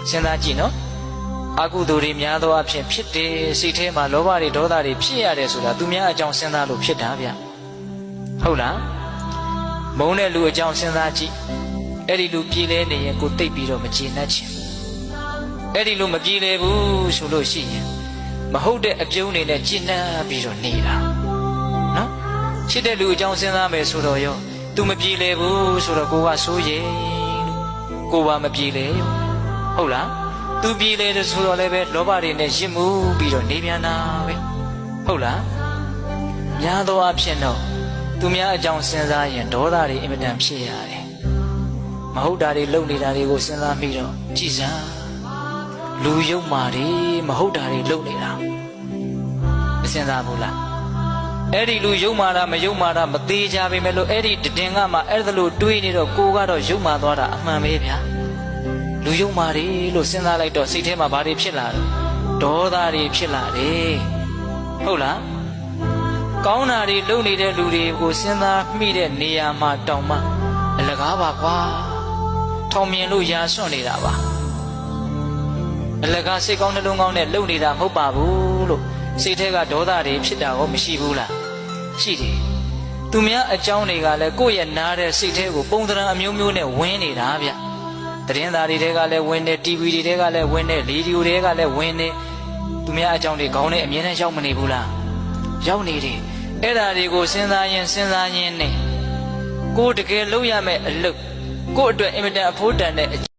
စဉ်းစားကြည့်နော်အကုသိုလ်တွေများသောအဖြစ်ဖြစ်တယ်စိတ်ထဲမှာလောဘတွေဒေါသတွေဖြစ်ရတယ်ဆိုတာသူများအကြောင်းစဉ်းစားလို့ဖြစ်တာဗျဟုတ်လားမုန်းတဲ့လူအကြောင်းစဉ်းစားကြည့်အဲ့ဒီလူပြည်လဲနေရင်ကိုတိတ်ပြီးတော့မကျေနပ်ချင်အဲ့ဒီလူမပြေလည်ဘူးဆိုလို့ရှိရင်မဟုတ်တဲ့အပြုံးတွေနဲ့ကျေနပ်ပြီးတော့နေတာနော်ချစ်တဲ့လူအကြောင်းစဉ်းစားမယ်ဆိုတော့ရောသူမပြေလည်ဘူးဆိုတော့ကိုကစိုးရိမ်လို့ကိုပါမပြေလည်ဟုတ်လားသူပြေလည်တယ်ဆိုတော့လည်းပဲလောဘတွေနဲ့ရစ်မှုပြီးတော့နေပြန်တာပဲဟုတ်လားများသောအားဖြင့်တော့သူများအကြောင်းစဉ်းစားရင်ဒေါသတွေအင်မတန်ဖြစ်ရတယ်မဟုတ်တာတွေလုပ်နေတာတွေကိုစဉ်းစားပြီးတော့ကြည်စမ်းလူယုံမာတွေမဟုတ်တာတွေလုပ်နေတာမစဉ်းစားဘူးလားအဲ့ဒီလူယုံမာတာမယုံမာတာမသေးကြပေမဲ့လို့အဲ့ဒီတည်ငါမှအဲ့ဒါလို့တွေးနေတော့ကိုကတော့ယုံမာသွားတာအမှန်ပဲဗျာလူယုံမာတွေလို့စဉ်းစားလိုက်တော့စိတ်ထဲမှာဘာတွေဖြစ်လာလဲဒေါသတွေဖြစ်လာတယ်ဟုတ်လားကောင်းတာတွေလုပ်နေတဲ့လူတွေကိုစဉ်းစားမိတဲ့နေရာမှာတောင်မှအလကားပါကွာထောင်မြင်လို့ရာစွန့်နေတာပါအလကားစိတ်ကောင်းနှလုံးကောင်းနဲ့လုပ်နေတာမဟုတ်ပါဘူးလို့စိတ်ထဲကဒေါသတွေဖြစ်တာရောမရှိဘူးလားရှိတယ်သူများအကြောင်းတွေကလည်းကိုယ့်ရဲ့နားတဲ့စိတ်ထဲကိုပုံသဏ္ဍာန်အမျိုးမျိုးနဲ့ဝင်နေတာဗျသတင်းသားတွေထဲကလည်းဝင်တယ် TV တွေထဲကလည်းဝင်တယ်ရေဒီယိုတွေကလည်းဝင်တယ်သူများအကြောင်းတွေခေါင်းနဲ့အမြဲတမ်းရောက်မနေဘူးလားရောက်နေတယ်အဲ့ဓာတွေကိုစဉ်းစားရင်နဲ့ကိုယ်တကယ်လုပ်ရမယ့်အလုပ်ကိုယ့်အတွက်အင်မတန်အဖို့တန်တဲ့